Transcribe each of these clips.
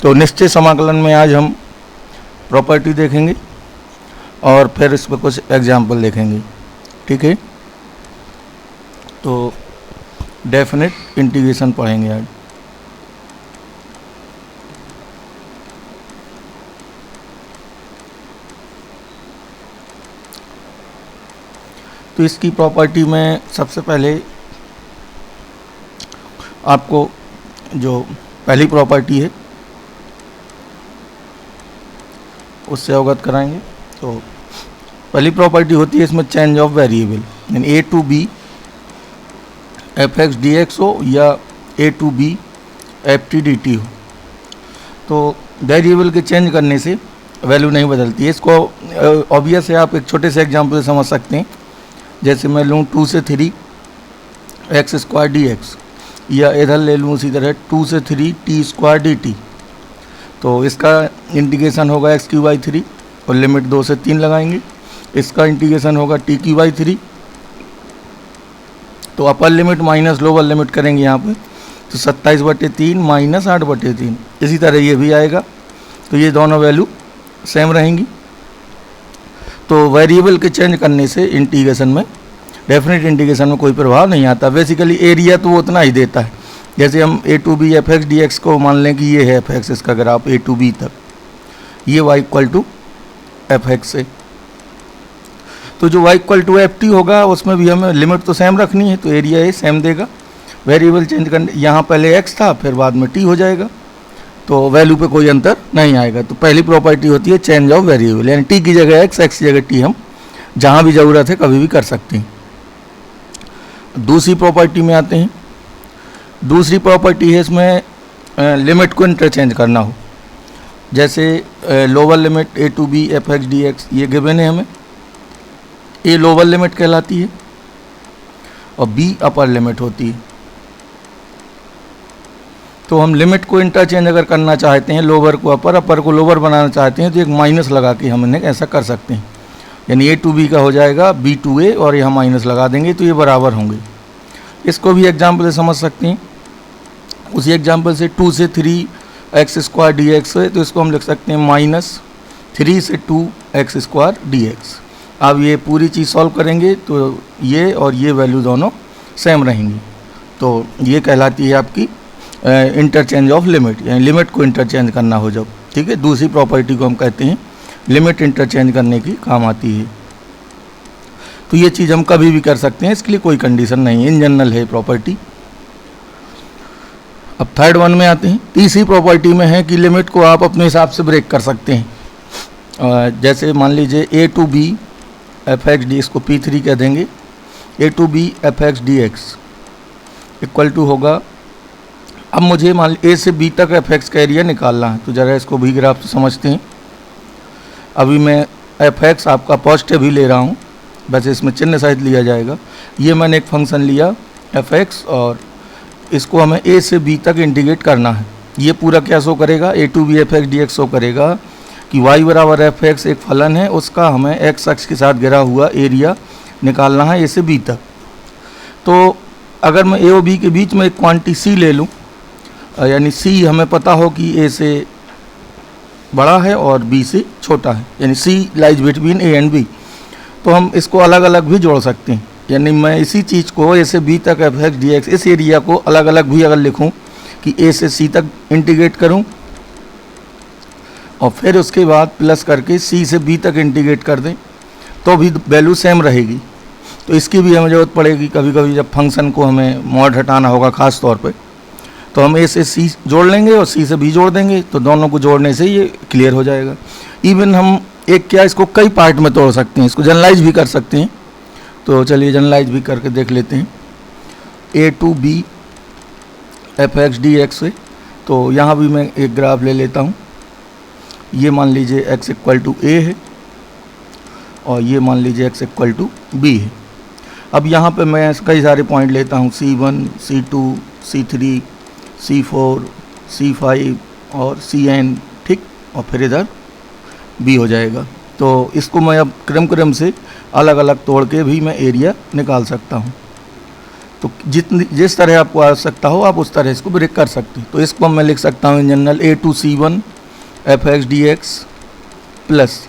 तो निश्चित समाकलन में आज हम प्रॉपर्टी देखेंगे और फिर इस पर कुछ एग्जाम्पल देखेंगे। ठीक है, तो डेफिनेट इंटीग्रेशन पढ़ेंगे आज। तो इसकी प्रॉपर्टी में सबसे पहले आपको जो पहली प्रॉपर्टी है उससे अवगत कराएंगे। तो पहली प्रॉपर्टी होती है इसमें चेंज ऑफ वेरिएबल, यानी A to B F x D X हो या A to B F T D T हो। तो वेरिएबल के चेंज करने से वैल्यू नहीं बदलती है। इसको ऑब्वियस है, आप एक छोटे से एग्जांपल से समझ सकते हैं। जैसे मैं लूँ 2 से 3 एक्स स्क्वायर डी एक्स, या इधर ले लूँ उसी तरह 2 से 3 टी स्क्वायर डी टी। तो इसका इंटीग्रेशन होगा एक्स क्यू बाई 3 और लिमिट 2 से 3 लगाएंगे। इसका इंटीग्रेशन होगा टी क्यू बाई 3। तो upper limit minus lower limit करेंगे यहाँ पे, तो 27/3 माइनस 8/3। इसी तरह ये भी आएगा, तो ये दोनों वैल्यू सेम रहेंगी। तो वेरिएबल के चेंज करने से इंटीग्रेशन में, डेफिनेट इंटीग्रेशन में कोई प्रभाव नहीं आता। बेसिकली एरिया तो वो उतना ही देता है। जैसे हम A to B F x D X को मान लें कि ये है एफ एक्स, इसका ग्राफ ए टू बी तक, ये Y equal to F X है। तो जो Y equal to F T होगा उसमें भी हमें लिमिट तो सेम रखनी है, तो एरिया ये सेम देगा। वेरिएबल चेंज करने, यहाँ पहले एक्स था फिर बाद में टी हो जाएगा, तो वैल्यू पे कोई अंतर नहीं आएगा। तो पहली प्रॉपर्टी होती है चेंज ऑफ वेरिएबल, यानी टी की जगह एक्स, एक्स की जगह टी हम जहाँ भी ज़रूरत है कभी भी कर सकते हैं। दूसरी प्रॉपर्टी में आते हैं। दूसरी प्रॉपर्टी है इसमें लिमिट को इंटरचेंज करना हो। जैसे lower limit a to B F x D x ये गिवन है हमें, ए लोअर लिमिट कहलाती है और बी अपर लिमिट होती है। तो हम लिमिट को इंटरचेंज अगर करना चाहते हैं, लोअर को अपर, अपर को लोअर बनाना चाहते हैं, तो एक माइनस लगा के हम इन्हें ऐसा कर सकते हैं। यानी ए टू बी का हो जाएगा बी टू ए और यहाँ माइनस लगा देंगे तो ये बराबर होंगे। इसको भी एग्जाम्पल से समझ सकते हैं। उसी एग्जाम्पल से 2 से 3 एक्स स्क्वायर डी एक्स है, तो इसको हम लिख सकते हैं माइनस 3 से 2 एक्स स्क्वायर डी एक्स। अब ये पूरी चीज़ सॉल्व करेंगे तो ये और ये वैल्यू दोनों सेम रहेंगी। तो ये कहलाती है आपकी इंटरचेंज ऑफ लिमिट, यानी लिमिट को इंटरचेंज करना हो जब। ठीक है, दूसरी प्रॉपर्टी को हम कहते हैं लिमिट इंटरचेंज करने की काम आती है। तो ये चीज़ हम कभी भी कर सकते हैं, इसके लिए कोई कंडीशन नहीं है, इन जनरल है प्रॉपर्टी। अब थर्ड वन में आते हैं। तीसरी प्रॉपर्टी में है कि लिमिट को आप अपने हिसाब से ब्रेक कर सकते हैं। जैसे मान लीजिए A to B F x D, इसको P3 कह देंगे, A to B F x D x equal to होगा, अब मुझे मान लीजिए ए से बी तक एफ एक्स का एरिया निकालना है। तो ज़रा इसको भी ग्राफ से समझते हैं। अभी मैं एफ एक्स आपका पॉजिटिव ही ले रहा हूँ, वैसे इसमें चिन्ह सहित लिया जाएगा। ये मैंने एक फंक्शन लिया एफ एक्स और इसको हमें ए से बी तक इंटीग्रेट करना है। ये पूरा क्या शो करेगा, A to B F x D X show करेगा कि वाई बराबर एफ एक्स एक फलन है, उसका हमें एक्स अक्ष के साथ गिरा हुआ एरिया निकालना है ए से बी तक। तो अगर मैं ए और बी के बीच में एक क्वांटिटी सी ले लूँ, यानी सी हमें पता हो कि ए से बड़ा है और बी से छोटा है, यानी c lies between a and b, तो हम इसको अलग अलग भी जोड़ सकते हैं। यानी मैं इसी चीज़ को ए से बी तक एफ एक्स डी एक्स, इस एरिया को अलग अलग भी अगर लिखूं कि ए से सी तक इंटीग्रेट करूं और फिर उसके बाद प्लस करके सी से बी तक इंटीग्रेट कर दें, तो भी वैल्यू सेम रहेगी। तो इसकी भी हमें ज़रूरत पड़ेगी कभी कभी, जब फंक्शन को हमें मॉड हटाना होगा ख़ास तौर पे, तो हम ए से सी जोड़ लेंगे और सी से बी जोड़ देंगे, तो दोनों को जोड़ने से ये क्लियर हो जाएगा। इवन हम एक क्या इसको कई पार्ट में तोड़ सकते हैं, इसको जनरलाइज भी कर सकते हैं। तो चलिए जनरलाइज भी करके देख लेते हैं। A to B F x D X है, तो यहाँ भी मैं एक ग्राफ ले लेता हूँ। ये मान लीजिए x इक्वल टू ए है और ये मान लीजिए x इक्वल टू बी है। अब यहाँ पे मैं कई सारे पॉइंट लेता हूँ, C1, C2, C3, C4, C5 और Cn, ठीक, और फिर इधर B हो जाएगा। तो इसको मैं अब क्रम क्रम से अलग अलग तोड़ के भी मैं एरिया निकाल सकता हूँ। तो जिस तरह आपको आवश्यकता हो आप उस तरह इसको ब्रेक कर सकते हैं। तो इसको मैं लिख सकता हूँ in general A2C1 fx dx plus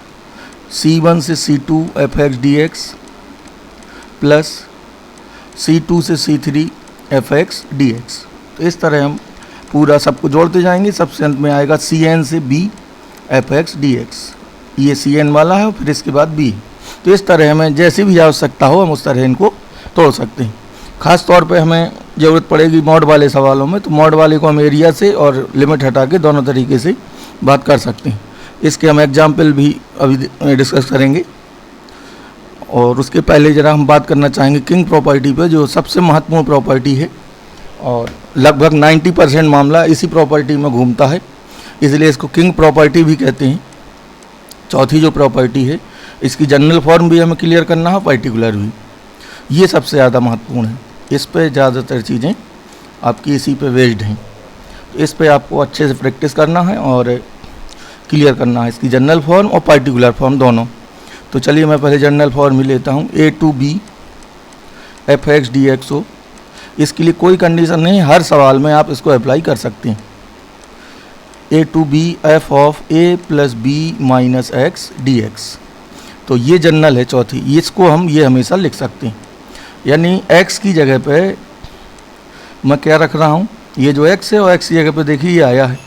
C1 से C2 fx dx plus C2 से C3 fx dx। तो इस तरह हम पूरा सबको जोड़ते जाएंगे, सबसे अंत में आएगा Cn से B fx dx। ये Cn वाला है और फिर इसके बाद B। तो इस तरह हमें जैसी भी आवश्यकता हो हम उस तरह इनको तोड़ सकते हैं। ख़ास तौर पे हमें ज़रूरत पड़ेगी मॉड वाले सवालों में, तो मॉड वाले को हम एरिया से और लिमिट हटा के दोनों तरीके से बात कर सकते हैं। इसके हम एग्जाम्पल भी अभी डिस्कस करेंगे। और उसके पहले ज़रा हम बात करना चाहेंगे किंग प्रॉपर्टी पे, जो सबसे महत्वपूर्ण प्रॉपर्टी है और लगभग 90% मामला इसी प्रॉपर्टी में घूमता है, इसलिए इसको किंग प्रॉपर्टी भी कहते हैं। चौथी जो प्रॉपर्टी है इसकी जनरल फॉर्म भी हमें क्लियर करना है, पर्टिकुलर भी, ये सबसे ज़्यादा महत्वपूर्ण है। इस पे ज़्यादातर चीज़ें आपकी इसी पे बेस्ड हैं, तो इस पे आपको अच्छे से प्रैक्टिस करना है और क्लियर करना है इसकी जनरल फॉर्म और पर्टिकुलर फॉर्म दोनों। तो चलिए मैं पहले जनरल फॉर्म ही लेता हूँ। A2B fx dx हो, इसके लिए कोई कंडीशन नहीं, हर सवाल में आप इसको अप्लाई कर सकते हैं। A2B f of a plus b minus x dx। तो ये जनरल है चौथी, इसको हम ये हमेशा लिख सकते हैं। यानी x की जगह पे मैं क्या रख रहा हूँ, ये जो x है और x की जगह पे देखिए ये आया है,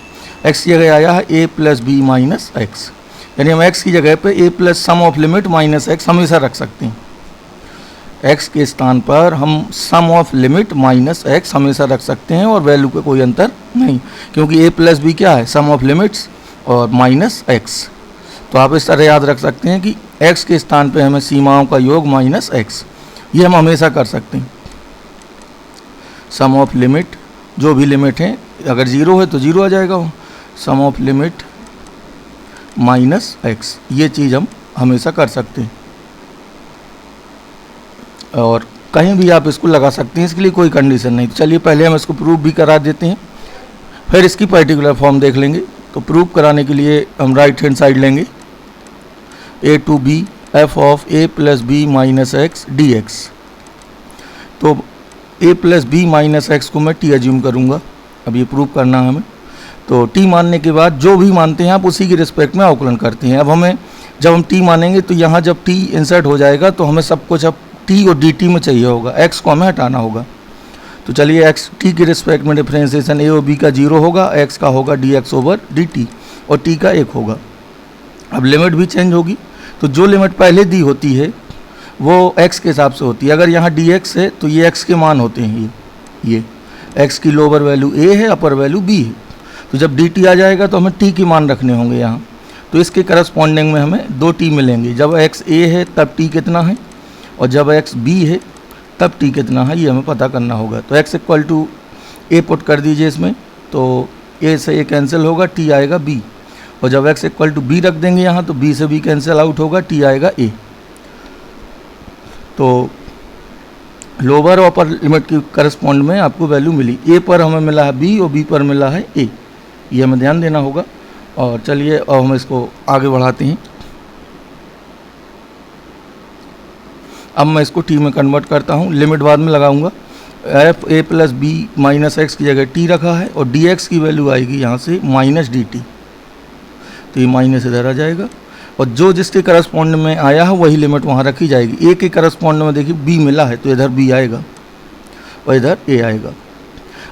x की जगह आया है a plus B minus x. यानी हम x की जगह पे a plus sum of limit minus x हमेशा रख सकते हैं। x के स्थान पर हम sum of limit minus x हमेशा रख सकते हैं और वैल्यू पे कोई अंतर नहीं, क्योंकि a प्लस बी क्या है, सम ऑफ लिमिट्स और माइनस एक्स। तो आप इस तरह याद रख सकते हैं कि x के स्थान पे हमें सीमाओं का योग माइनस एक्स, ये हम हमेशा कर सकते हैं। सम ऑफ लिमिट, जो भी लिमिट है, अगर ज़ीरो है तो ज़ीरो आ जाएगा वो, सम ऑफ लिमिट माइनस एक्स, ये चीज़ हम हमेशा कर सकते हैं। और कहीं भी आप इसको लगा सकते हैं, इसके लिए कोई कंडीशन नहीं। तो चलिए पहले हम इसको प्रूफ भी करा देते हैं, फिर इसकी पर्टिकुलर फॉर्म देख लेंगे। तो प्रूफ कराने के लिए हम राइट हैंड साइड लेंगे। A2B f of a plus B minus x D x. तो a plus B minus x को मैं t एज्यूम करूँगा, अब ये प्रूफ करना है हमें। तो t मानने के बाद जो भी मानते हैं आप उसी की रिस्पेक्ट में अवकलन करते हैं। अब हमें जब हम t मानेंगे तो यहाँ जब t इंसर्ट हो जाएगा तो हमें सब कुछ अब t और dt में चाहिए होगा, x को हमें हटाना होगा। तो चलिए x t की रिस्पेक्ट में डिफ्रेंसिएशन a और b का 0 होगा, x का होगा dx ओवर dt और t का 1 होगा। अब लिमिट भी चेंज होगी, तो जो लिमिट पहले दी होती है वो x के हिसाब से होती है। अगर यहाँ dx है तो ये x के मान होते हैं, ये x की लोअर वैल्यू a है, अपर वैल्यू b है। तो जब dt आ जाएगा तो हमें t के मान रखने होंगे यहाँ, तो इसके करस्पॉन्डिंग में हमें दो t मिलेंगे। जब x a है तब t कितना है और जब x b है तब t कितना है, ये हमें पता करना होगा। तो x equal to a put कर दीजिए इसमें, तो a से a कैंसिल होगा, t आएगा b, और जब x इक्वल टू b रख देंगे यहाँ तो b से b कैंसिल आउट होगा, t आएगा a। तो लोअर और अपर लिमिट की करस्पॉन्ड में आपको वैल्यू मिली, a पर हमें मिला है b और b पर मिला है a, ये हमें ध्यान देना होगा। और चलिए अब हम इसको आगे बढ़ाते हैं। अब मैं इसको t में कन्वर्ट करता हूँ, लिमिट बाद में लगाऊंगा। f a plus B minus x की जगह t रखा है और dx की वैल्यू आएगी यहाँ से माइनस dt, तो ये माइनस इधर आ जाएगा और जो जिसके करस्पॉन्ड में आया है वही लिमिट वहाँ रखी जाएगी। a के करस्पॉन्ड में देखिए b मिला है तो इधर b आएगा और इधर a आएगा।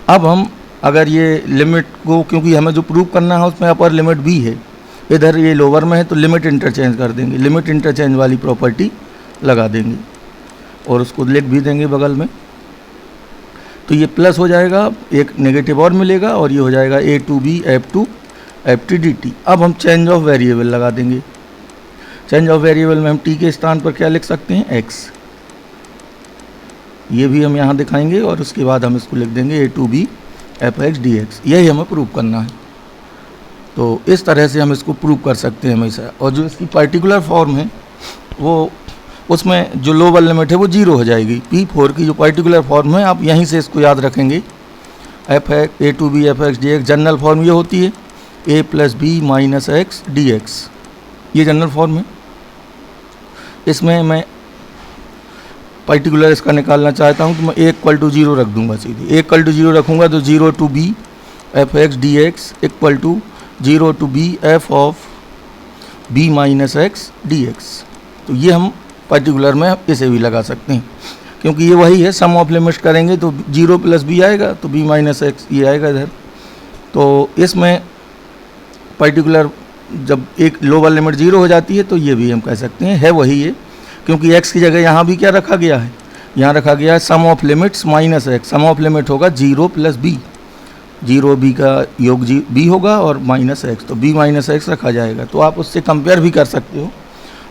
अब हम अगर ये लिमिट को, क्योंकि हमें जो प्रूव करना है उसमें अपर लिमिट b है, इधर ये लोअर में है, तो लिमिट इंटरचेंज कर देंगे, लिमिट इंटरचेंज वाली प्रॉपर्टी लगा देंगे और उसको लिख भी देंगे बगल में। तो ये प्लस हो जाएगा, एक नेगेटिव और मिलेगा और ये हो जाएगा A2B F2 FT dt। अब हम चेंज ऑफ वेरिएबल लगा देंगे। चेंज ऑफ वेरिएबल में हम t के स्थान पर क्या लिख सकते हैं, x, ये भी हम यहाँ दिखाएंगे और उसके बाद हम इसको लिख देंगे A2B fx dx। यही हमें प्रूव करना है। तो इस तरह से हम इसको प्रूव कर सकते हैं हमेशा। और जो इसकी पर्टिकुलर फॉर्म है वो, उसमें जो लोअर लिमिट है वो 0 हो जाएगी। P4 की जो पर्टिकुलर फॉर्म है आप यहीं से इसको याद रखेंगे, A2B fx dx। General form ये होती है a plus B minus x D x, ये जनरल फॉर्म है। इसमें मैं पर्टिकुलर इसका निकालना चाहता हूँ तो मैं ए इक्वल टू 0 रख दूंगा सीधे। ए इक्वल टू 0 रखूँगा तो 0 to B F x D x equal to 0 to B F of b minus x D x. तो ये हम पर्टिकुलर में इसे भी लगा सकते हैं, क्योंकि ये वही है, सम ऑफ लिमिट्स करेंगे तो 0 प्लस बी आएगा तो बी माइनस एक्स ये आएगा इधर। तो इसमें पर्टिकुलर जब एक लोअर लिमिट 0 हो जाती है तो ये भी हम कह सकते हैं है वही है, क्योंकि x की जगह यहाँ भी क्या रखा गया है, यहाँ रखा गया है sum of limits minus X. Sum of limit होगा 0 प्लस बी, 0 बी का योग बी होगा और माइनस एक्स, तो बी माइनस एक्स रखा जाएगा। तो आप उससे कंपेयर भी कर सकते हो,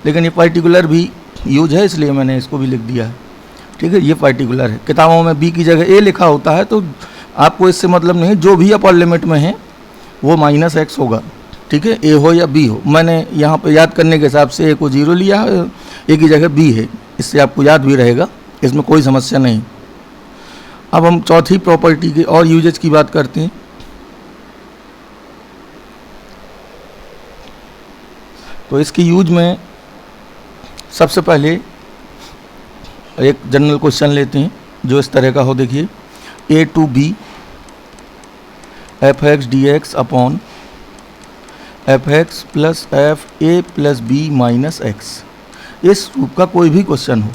लेकिन ये पर्टिकुलर भी यूज है इसलिए मैंने इसको भी लिख दिया है। ठीक है, ये पर्टिकुलर है। किताबों में बी की जगह ए लिखा होता है तो आपको इससे मतलब नहीं, जो भी अपर लिमिट में है वो माइनस एक्स होगा। ठीक है, ए हो या बी हो। मैंने यहाँ पे याद करने के हिसाब से ए को 0 लिया है, ए की जगह बी है, इससे आपको याद भी रहेगा, इसमें कोई समस्या नहीं। अब हम चौथी प्रॉपर्टी के और यूजेज की बात करते हैं। तो इसकी यूज में सबसे पहले एक जनरल क्वेश्चन लेते हैं जो इस तरह का हो। देखिए, A to B F x D x upon F x plus F A plus B minus X. इस रूप का कोई भी क्वेश्चन हो,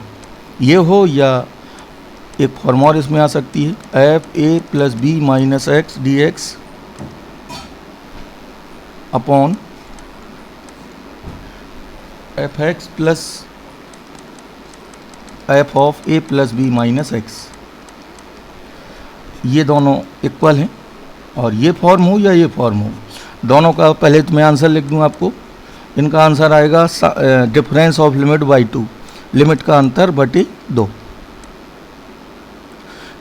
ये हो या एक फॉर्म और इसमें आ सकती है, f A plus B minus x D x upon F x plus F of A plus B minus x. ये दोनों इक्वल हैं, और ये फॉर्म हो या ये फॉर्म हो, दोनों का पहले तो मैं आंसर लिख दूँ आपको। इनका आंसर आएगा difference of limit by 2, limit का अंतर बटे 2।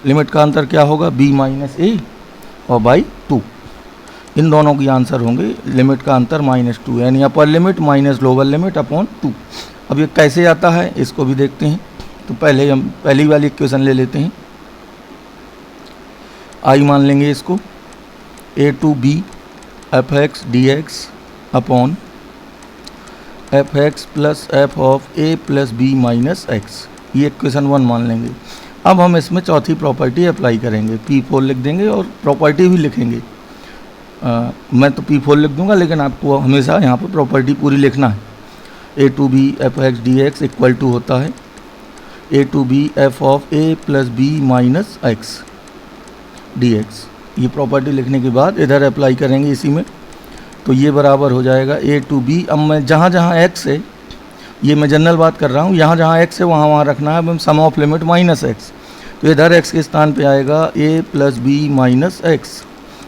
लिमिट का अंतर क्या होगा, b माइनस ए और बाई 2। इन दोनों के आंसर होंगे लिमिट का अंतर -2, यानी upper limit minus lower limit upon 2। अब ये कैसे आता है इसको भी देखते हैं। तो पहले हम पहली वाली इक्वेशन ले लेते हैं, आई मान लेंगे इसको, A to B F x D x upon F x plus F of A plus B minus x. ये इक्वेशन 1 मान लेंगे। अब हम इसमें चौथी प्रॉपर्टी अप्लाई करेंगे, P4 लिख देंगे और प्रॉपर्टी भी लिखेंगे। मैं तो P4 लिख दूंगा, लेकिन आपको हमेशा यहाँ पर प्रॉपर्टी पूरी लिखना है। A to B F x D x equal to होता है A to B F of A plus B minus x D x. ये प्रॉपर्टी लिखने के बाद इधर अप्लाई करेंगे इसी में, तो ये बराबर हो जाएगा ए टू बी। अब मैं जहाँ जहाँ एक्स है, ये मैं जनरल बात कर रहा हूँ, यहाँ जहाँ एक्स है वहाँ वहाँ रखना है। अब सम ऑफ लिमिट माइनस एक्स, तो इधर एक्स के स्थान पे आएगा ए प्लस बी माइनस एक्स।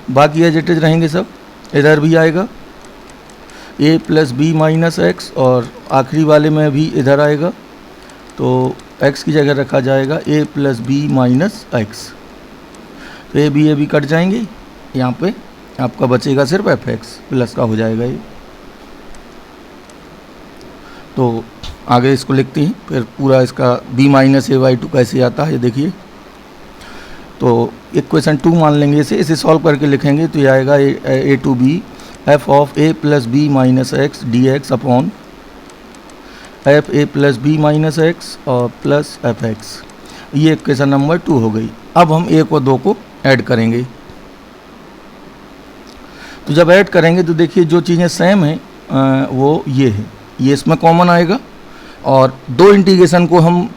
बाकी एज इट इज रहेंगे सब, इधर भी आएगा ए प्लस बी माइनस एक्स, और आखिरी वाले में भी इधर आएगा, तो एक्स की जगह रखा जाएगा ए प्लस बी माइनस एक्स। तो ए बी कट जाएंगे, यहाँ पे आपका बचेगा सिर्फ एफ एक्स प्लस का हो जाएगा ये। तो आगे इसको लिखते हैं, फिर पूरा इसका b माइनस ए बाई 2 कैसे आता है ये देखिए। तो इक्वेशन 2 मान लेंगे इसे सॉल्व करके लिखेंगे, तो ये आएगा A to B F of A plus B minus x D x upon F A plus B minus X और प्लस एफ एक्स। ये इक्वेशन नंबर 2 हो गई। अब हम ए को 2 को ऐड करेंगे। तो जब ऐड करेंगे तो देखिए जो चीज़ें सेम हैं वो ये है, ये इसमें कॉमन आएगा, और दो इंटीग्रेशन को हम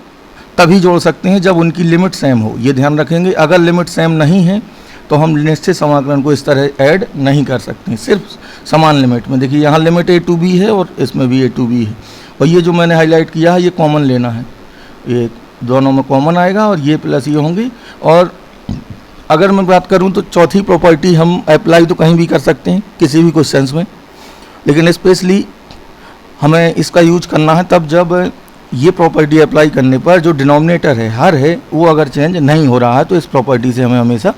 तभी जोड़ सकते हैं जब उनकी लिमिट सेम हो, ये ध्यान रखेंगे। अगर लिमिट सेम नहीं है तो हम निश्चित समाकलन को इस तरह ऐड नहीं कर सकते, सिर्फ समान लिमिट में। देखिए यहाँ लिमिट ए टू बी है और इसमें भी ए टू बी है, और ये जो मैंने हाईलाइट किया है ये कॉमन लेना है, ये दोनों में कॉमन आएगा और ये प्लस ये होंगे। और अगर मैं बात करूं तो चौथी प्रॉपर्टी हम अप्लाई तो कहीं भी कर सकते हैं किसी भी क्वेश्चंस में, लेकिन स्पेशली हमें इसका यूज करना है तब जब ये प्रॉपर्टी अप्लाई करने पर जो डिनोमिनेटर है हर है वो अगर चेंज नहीं हो रहा है, तो इस प्रॉपर्टी से हमें हमेशा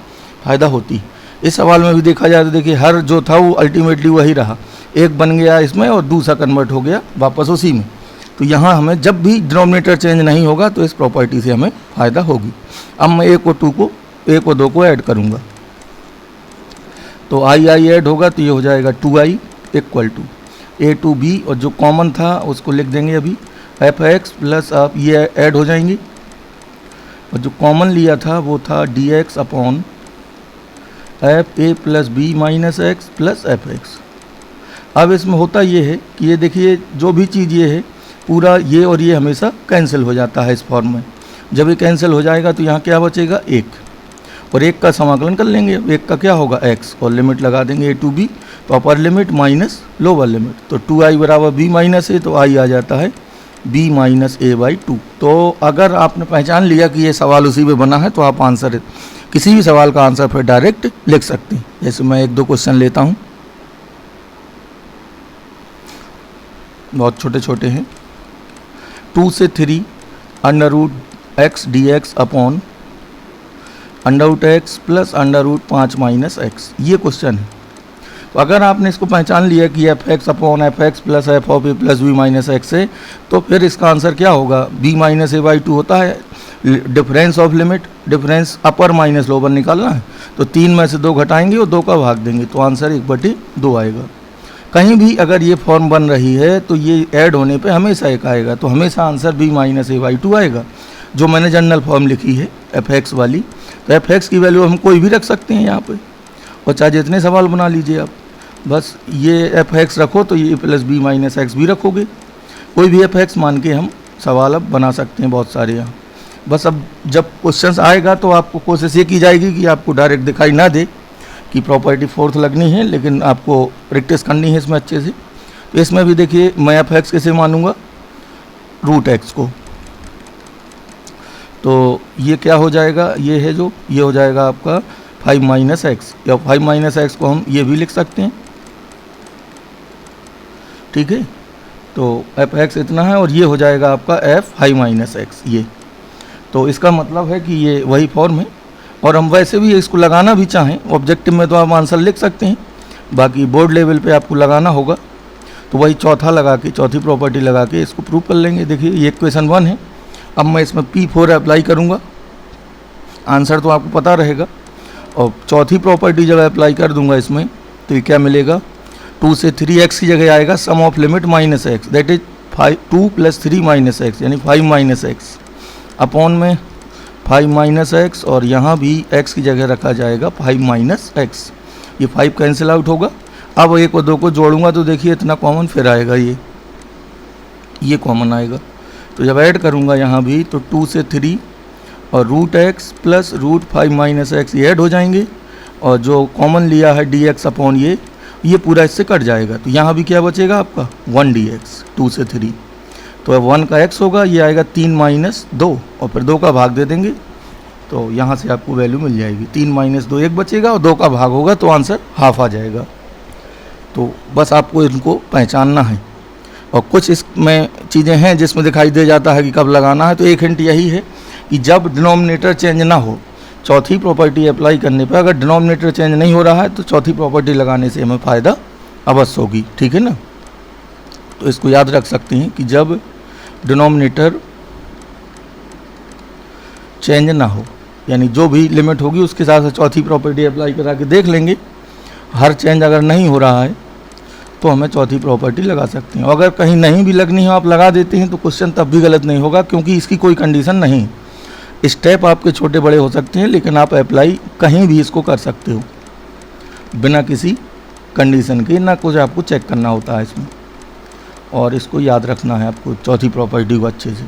फ़ायदा होती है। इस सवाल में भी देखा जाए तो देखिए हर जो था वो अल्टीमेटली वही रहा, एक बन गया इसमें और दूसरा कन्वर्ट हो गया वापस उसी में। तो यहाँ हमें जब भी डिनोमिनेटर चेंज नहीं होगा तो इस प्रॉपर्टी से हमें फ़ायदा होगी। अब मैं ए को 2 को ऐड करूँगा, तो आई ऐड होगा तो ये हो जाएगा 2i equal to a to b, और जो कॉमन था उसको लिख देंगे अभी एफ एक्स प्लस आप ये ऐड हो जाएंगे, और जो कॉमन लिया था वो था d x upon F A plus B minus x plus F x. अब इसमें होता ये है कि ये देखिए जो भी चीज़ ये है पूरा ये और ये हमेशा कैंसिल हो जाता है इस फॉर्म में। जब ये कैंसिल हो जाएगा तो यहाँ क्या बचेगा, एक, और एक का समाकलन कर लेंगे। एक का क्या होगा, एक्स, और लिमिट लगा देंगे ए टू बी, तो upper limit minus lower limit, तो 2i बराबर b माइनस ए, तो i आ जाता है b माइनस ए बाई 2। तो अगर आपने पहचान लिया कि ये सवाल उसी पे बना है तो आप आंसर, किसी भी सवाल का आंसर फिर डायरेक्ट लिख सकते हैं। जैसे मैं एक दो क्वेश्चन लेता हूँ, बहुत छोटे छोटे हैं। 2 से 3 under root x D x upon under root x plus under root 5 minus x, ये क्वेश्चन है। तो अगर आपने इसको पहचान लिया कि f x upon F x plus F of A plus B minus x है, तो फिर इसका आंसर क्या होगा, बी माइनस ए बाई 2 होता है। Difference of limit, difference upper minus lower निकालना है, तो 3 में से 2 घटाएंगे और 2 का भाग देंगे, तो आंसर 1/2 आएगा। कहीं भी अगर ये फॉर्म बन रही है तो ये ऐड होने पे हमेशा एक आएगा, तो हमेशा answer b minus a by 2 आएगा। जो मैंने जनरल फॉर्म लिखी है एफ एक्स वाली, तो एफ एक्स की वैल्यू हम कोई भी रख सकते हैं यहाँ पे, और चाहे जितने सवाल बना लीजिए आप, बस ये एफ एक्स रखो तो ये प्लस बी माइनस एक्स भी रखोगे, कोई भी एफ एक्स मान के हम सवाल अब बना सकते हैं बहुत सारे यहाँ। बस अब जब क्वेश्चंस आएगा तो आपको कोशिश ये की जाएगी कि आपको डायरेक्ट दिखाई ना दे कि प्रॉपर्टी फोर्थ लगनी है, लेकिन आपको प्रैक्टिस करनी है इसमें अच्छे से। तो इसमें भी देखिए मैं एफ एक्स कैसे मानूंगा, रूट एक्स को, तो ये क्या हो जाएगा, ये है जो ये हो जाएगा आपका 5 माइनस एक्स, या 5 माइनस एक्स को हम ये भी लिख सकते हैं, ठीक है। तो एफ एक्स इतना है और ये हो जाएगा आपका एफ 5 माइनस एक्स, ये। तो इसका मतलब है कि ये वही फॉर्म है, और हम वैसे भी इसको लगाना भी चाहें ऑब्जेक्टिव में तो आप आंसर लिख सकते हैं, बाकी बोर्ड लेवल पे आपको लगाना होगा, तो वही चौथा लगा के, चौथी प्रॉपर्टी लगा के इसको प्रूव कर लेंगे। देखिए ये इक्वेशन 1 है, अब मैं इसमें P4 अप्लाई करूँगा, आंसर तो आपको पता रहेगा, और चौथी प्रॉपर्टी जब अप्लाई कर दूंगा इसमें तो ये क्या मिलेगा, 2 से 3x की जगह आएगा sum of limit minus X, that is 2 plus 3 minus x, यानी 5 माइनस एक्स अपॉन में 5 माइनस एक्स, और यहाँ भी x की जगह रखा जाएगा 5 माइनस एक्स। ये 5 कैंसिल आउट होगा। अब 1 और 2 को जोड़ूंगा तो देखिए इतना कॉमन फिर आएगा, ये कॉमन आएगा। तो जब ऐड करूँगा यहाँ भी तो 2 से 3 और root x plus root 5 minus x ये ऐड हो जाएंगे, और जो कॉमन लिया है डी एक्स अपॉन ये पूरा इससे कट जाएगा, तो यहाँ भी क्या बचेगा आपका 1 डी एक्स 2 से 3, तो 1 का x होगा, ये आएगा 3 माइनस 2, और फिर 2 का भाग दे देंगे, तो यहाँ से आपको वैल्यू मिल जाएगी 3 माइनस 2 1 बचेगा, और 2 का भाग होगा तो आंसर हाफ आ जाएगा। तो बस आपको इनको पहचानना है, और कुछ इसमें चीज़ें हैं जिसमें दिखाई दे जाता है कि कब लगाना है। तो एक हिंट यही है कि जब डिनोमिनेटर चेंज ना हो, चौथी प्रॉपर्टी अप्लाई करने पर अगर डिनोमिनेटर चेंज नहीं हो रहा है तो चौथी प्रॉपर्टी लगाने से हमें फ़ायदा अवश्य होगी, ठीक है ना। तो इसको याद रख सकते हैं कि जब डिनोमिनेटर चेंज ना हो, यानी जो भी लिमिट होगी उसके साथ से चौथी प्रॉपर्टी अप्लाई करा के देख लेंगे, हर चेंज अगर नहीं हो रहा है तो हमें चौथी प्रॉपर्टी लगा सकते हैं। अगर कहीं नहीं भी लगनी हो आप लगा देते हैं तो क्वेश्चन तब भी गलत नहीं होगा, क्योंकि इसकी कोई कंडीशन नहीं। स्टेप आपके छोटे बड़े हो सकते हैं, लेकिन आप अप्लाई कहीं भी इसको कर सकते हो बिना किसी कंडीशन के, ना कुछ आपको चेक करना होता है इसमें, और इसको याद रखना है आपको चौथी प्रॉपर्टी को अच्छे से।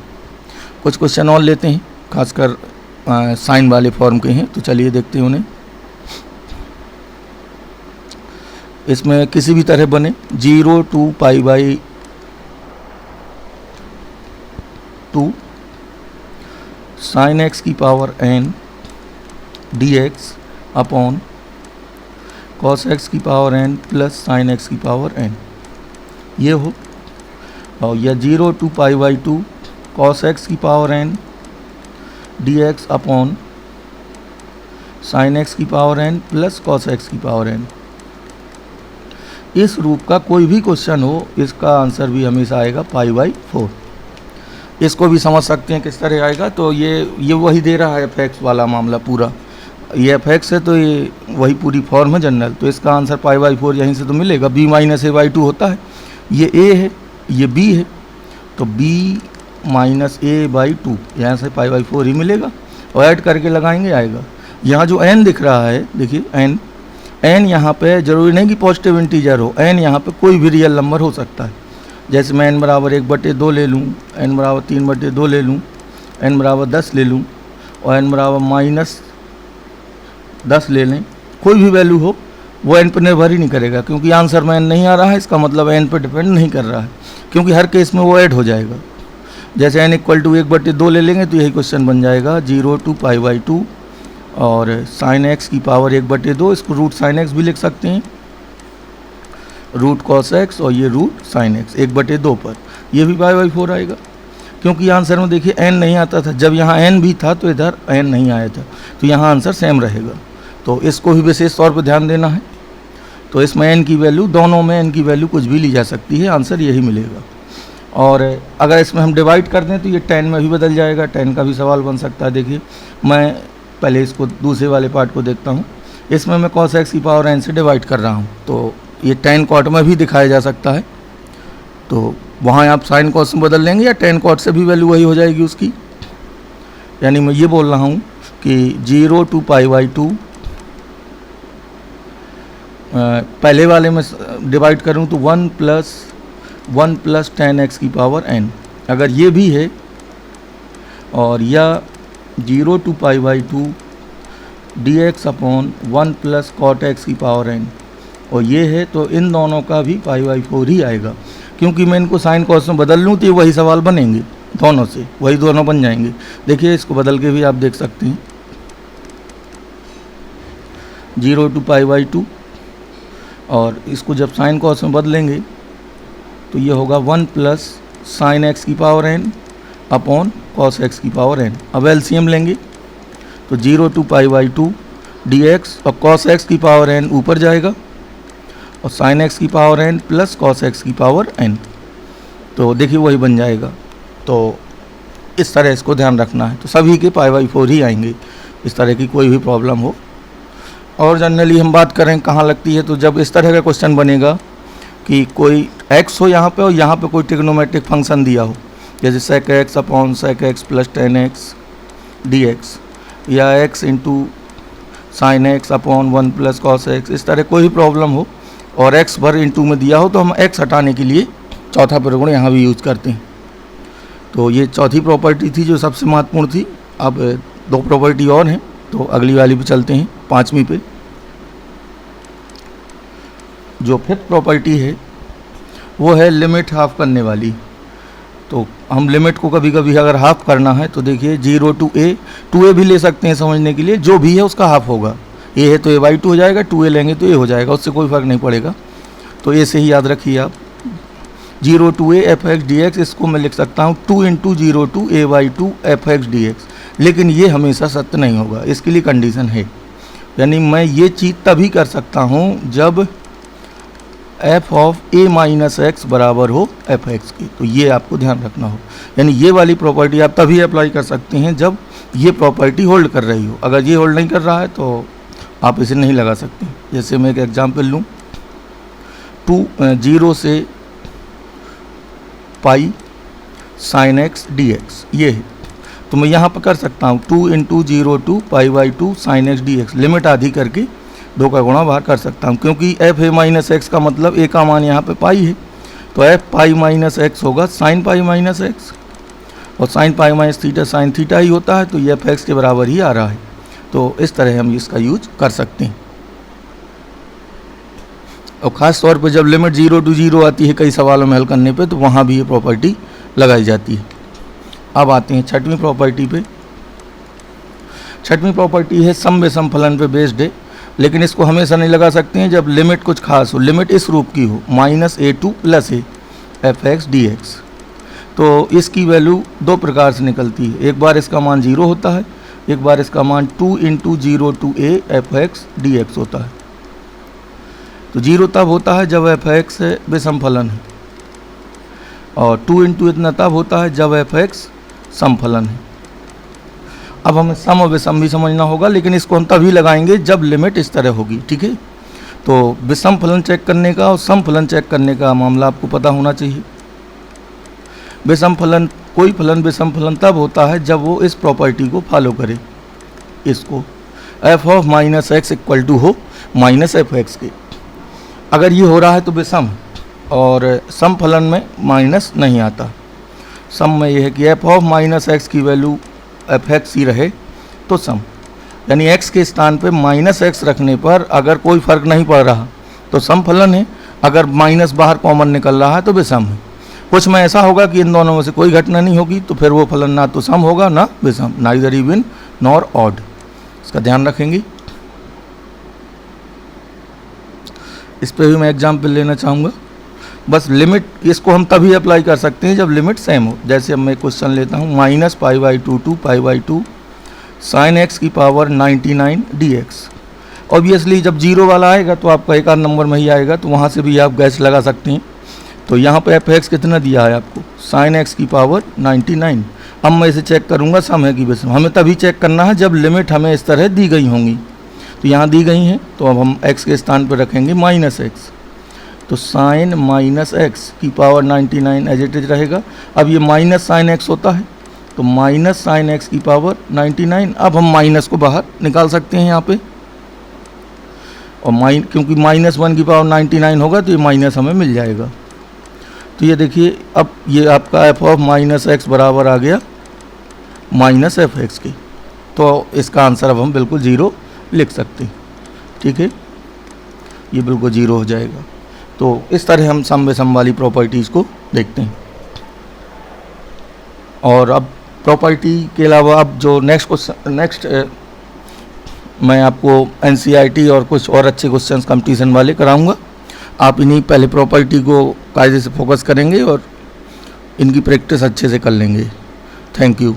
कुछ क्वेश्चन और लेते हैं, खासकर साइन वाले फॉर्म के हैं, तो चलिए देखते हैं उन्हें। इसमें किसी भी तरह बने 0 to π/2 sin x की power n dx upon cos x की power n plus sin x की पावर n, ये हो, और या 0 to π/2 cos x की power n dx upon sin x की power n plus cos x की पावर n। इस रूप का कोई भी क्वेश्चन हो, इसका आंसर भी हमेशा आएगा π/4। इसको भी समझ सकते हैं किस तरह आएगा, तो ये वही दे रहा है एफ एक्स वाला मामला पूरा, ये एफ एक्स है तो ये वही पूरी फॉर्म है जनरल, तो इसका आंसर π/4 यहीं से तो मिलेगा। b माइनस a/2 होता है, ये a है ये b है, तो b माइनस a/2 यहाँ से π/4 ही मिलेगा। और ऐड करके लगाएंगे आएगा। यहाँ जो n दिख रहा है देखिए n यहाँ पे जरूरी नहीं कि पॉजिटिव इंटीजर हो, n यहाँ पे कोई भी रियल नंबर हो सकता है। जैसे मैं n बराबर 1/2 ले लूँ, n बराबर 3/2 ले लूँ, n बराबर 10 ले लूँ और n बराबर -10 ले लें, कोई भी वैल्यू हो वो n पर निर्भर ही नहीं करेगा, क्योंकि आंसर में n नहीं आ रहा है, इसका मतलब n पर डिपेंड नहीं कर रहा है, क्योंकि हर केस में वो ऐड हो जाएगा। जैसे n = 1/2 ले लेंगे तो यही क्वेश्चन बन जाएगा 0 to π/2 और sin x की पावर 1/2, इसको रूट sin x भी लिख सकते हैं, रूट cos x और ये रूट sin x 1/2 पर, ये भी π/4 आएगा। क्योंकि आंसर में देखिए n नहीं आता था, जब यहाँ n भी था तो इधर n नहीं आया था, तो यहाँ आंसर सेम रहेगा। तो इसको भी विशेष तौर पर ध्यान देना है। तो इसमें n की वैल्यू, दोनों में n की वैल्यू कुछ भी ली जा सकती है, आंसर यही मिलेगा। और अगर इसमें हम डिवाइड कर दें तो ये 10 में भी बदल जाएगा, 10 का भी सवाल बन सकता है। देखिए मैं पहले इसको दूसरे वाले पार्ट को देखता हूँ, इसमें मैं cos x की पावर n से डिवाइड कर रहा हूँ, तो ये 10 cot में भी दिखाया जा सकता है। तो वहाँ आप sin cos में बदल लेंगे या 10 cot से भी वैल्यू वही हो जाएगी उसकी। यानी मैं ये बोल रहा हूँ कि 0 to π/2 पहले वाले में डिवाइड करूँ तो 1 + 10x की पावर n, अगर ये भी है, और या 0 to π/2 dx upon 1 + cot x की पावर n, और ये है, तो इन दोनों का भी π/4 ही आएगा। क्योंकि मैं इनको साइन कॉस में बदल लूँ तो ये वही सवाल बनेंगे, दोनों से वही दोनों बन जाएंगे। देखिए इसको बदल के भी आप देख सकते हैं, 0 to π/2 और इसको जब साइन कॉस में बदलेंगे तो ये होगा 1 + sin x की power n upon cos x की पावर n। अब एलसीएम लेंगे तो 0 to π/2 dx और cos x की पावर n ऊपर जाएगा और sin x की power n plus cos x की पावर n, तो देखिए वही बन जाएगा। तो इस तरह इसको ध्यान रखना है। तो सभी के π/4 ही आएंगे, इस तरह की कोई भी प्रॉब्लम हो। और जनरली हम बात करें कहाँ लगती है, तो जब इस तरह का क्वेश्चन बनेगा कि कोई x हो यहाँ पे और यहाँ पे कोई ट्रिग्नोमेट्रिक फंक्शन दिया हो, जैसे sec x upon sec x plus 10x dx या x into sine x upon 1 + cos x, इस तरह कोई भी प्रॉब्लम हो और x भर इंटू में दिया हो, तो हम x हटाने के लिए चौथा प्रगुण यहाँ भी यूज़ करते हैं। तो ये चौथी प्रॉपर्टी थी जो सबसे महत्वपूर्ण थी। अब दो प्रॉपर्टी और हैं, तो अगली वाली पे चलते हैं, पाँचवीं पे। जो फिफ्थ प्रॉपर्टी है वो है लिमिट हाफ करने वाली। तो हम लिमिट को कभी कभी अगर हाफ करना है तो देखिए 0 to a, 2a भी ले सकते हैं समझने के लिए, जो भी है उसका हाफ होगा। a है तो a/2 हो जाएगा, 2a लेंगे तो a हो जाएगा, उससे कोई फ़र्क नहीं पड़ेगा। तो a से ही याद रखिए आप। 0 to a f(x) dx, इसको मैं लिख सकता हूँ 2 × 0 to a/2 f(x) dx, लेकिन ये हमेशा सत्य नहीं होगा, इसके लिए कंडीशन है। यानी मैं ये चीज़ तभी कर सकता हूँ जब f of a minus x बराबर हो f(x) की। तो ये आपको ध्यान रखना हो। यानी ये वाली प्रॉपर्टी आप तभी अप्लाई कर सकते हैं जब ये प्रॉपर्टी होल्ड कर रही हो। अगर ये होल्ड नहीं कर रहा है तो आप इसे नहीं लगा सकते। जैसे मैं एक एग्जांपल लूँ, 0 से पाई sin x dx, ये है, तो मैं यहाँ पर कर सकता हूँ 2 × 0 to π/2 sin x dx, limit आधी करके 2 का गुणा बाहर कर सकता हूँ, क्योंकि f a माइनस एक्स का मतलब a का मान यहाँ पे पाई है, तो f पाई माइनस एक्स होगा sin पाई माइनस एक्स, और sin pi minus theta sin theta ही होता है, तो ये f(x) के बराबर ही आ रहा है। तो इस तरह हम इसका यूज कर सकते हैं। और ख़ास तौर पे जब लिमिट 0 to 0 आती है कई सवालों में हल करने पे, तो वहाँ भी ये प्रॉपर्टी लगाई जाती है। अब आते हैं छठवीं प्रॉपर्टी पे। छठवीं प्रॉपर्टी है सम विषम फलन पे बेस्ड है, लेकिन इसको हमेशा नहीं लगा सकते हैं जब लिमिट कुछ खास हो। लिमिट इस रूप की हो -a2 + a f(x) dx, तो इसकी वैल्यू दो प्रकार से निकलती है। एक बार इसका मान 0 होता है, एक बार इसका मान 2 × 0 to a f(x) dx होता है। तो 0 तब होता है जब f(x) विषम फलन है, और 2 × इतना तब होता है जब f(x) सम फलन है। अब हमें सम और विषम भी समझना होगा, लेकिन इसको हम तभी लगाएंगे जब लिमिट इस तरह होगी, ठीक है। तो विषम फलन चेक करने का और सम फलन चेक करने का मामला आपको पता होना चाहिए। विषम फलन, कोई फलन विषम फलन तब होता है जब वो इस प्रॉपर्टी को फॉलो करे। इसको f of minus x equal to हो माइनस एफ एक्स के। अगर ये हो रहा है तो विषम, और सम फलन में माइनस नहीं आता। सम में ये है कि एफ ऑफ माइनस एक्स की वैल्यू एफ एक्स ही रहे तो सम, यानी एक्स के स्थान पे माइनस एक्स रखने पर अगर कोई फर्क नहीं पड़ रहा तो सम फलन है, अगर माइनस बाहर कॉमन निकल रहा है तो विषम है। कुछ में ऐसा होगा कि इन दोनों में से कोई घटना नहीं होगी तो फिर वो फलन ना तो सम होगा ना विषम, नाइदर इवन नॉर ऑड। इसका ध्यान रखेंगे। इस पे भी मैं एग्जाम्पल लेना चाहूँगा। बस लिमिट इसको हम तभी अप्लाई कर सकते हैं जब लिमिट सेम हो। जैसे अब मैं क्वेश्चन लेता हूँ minus pi by two to pi by two sine x की पावर 99 dx। ऑब्वियसली जब जीरो वाला आएगा तो आपका एक आध नंबर में ही आएगा, तो वहाँ से भी आप गैस लगा सकते हैं। तो यहाँ पे एफ एक्स कितना दिया है आपको, साइन एक्स की पावर 99। अब मैं इसे चेक करूँगा सम है कि विषम। हमें तभी चेक करना है जब लिमिट हमें इस तरह दी गई होंगी। तो यहाँ दी गई हैं तो अब हम x के स्थान पर रखेंगे माइनस एक्स, तो साइन माइनस एक्स की पावर 99 एज इट इज रहेगा। अब ये माइनस साइन एक्स होता है तो माइनस साइन एक्स की पावर 99। अब हम माइनस को बाहर निकाल सकते हैं यहाँ पे, और क्योंकि माइनस 1 की पावर 99 होगा तो ये माइनस हमें मिल जाएगा। तो ये देखिए अब ये आपका एफ ऑफ माइनस एक्स बराबर आ गया माइनस एफ एक्स की। तो इसका आंसर अब हम बिल्कुल ज़ीरो लिख सकते हैं। ठीक है, ये बिल्कुल ज़ीरो हो जाएगा। तो इस तरह हम सम विषम वाली प्रॉपर्टीज़ को देखते हैं। और अब प्रॉपर्टी के अलावा अब जो नेक्स्ट मैं आपको एनसीईआरटी और कुछ और अच्छे क्वेश्चंस कंपटीशन वाले कराऊंगा। आप इन्हीं पहले प्रॉपर्टी को कायदे से फोकस करेंगे और इनकी प्रैक्टिस अच्छे से कर लेंगे। Thank you.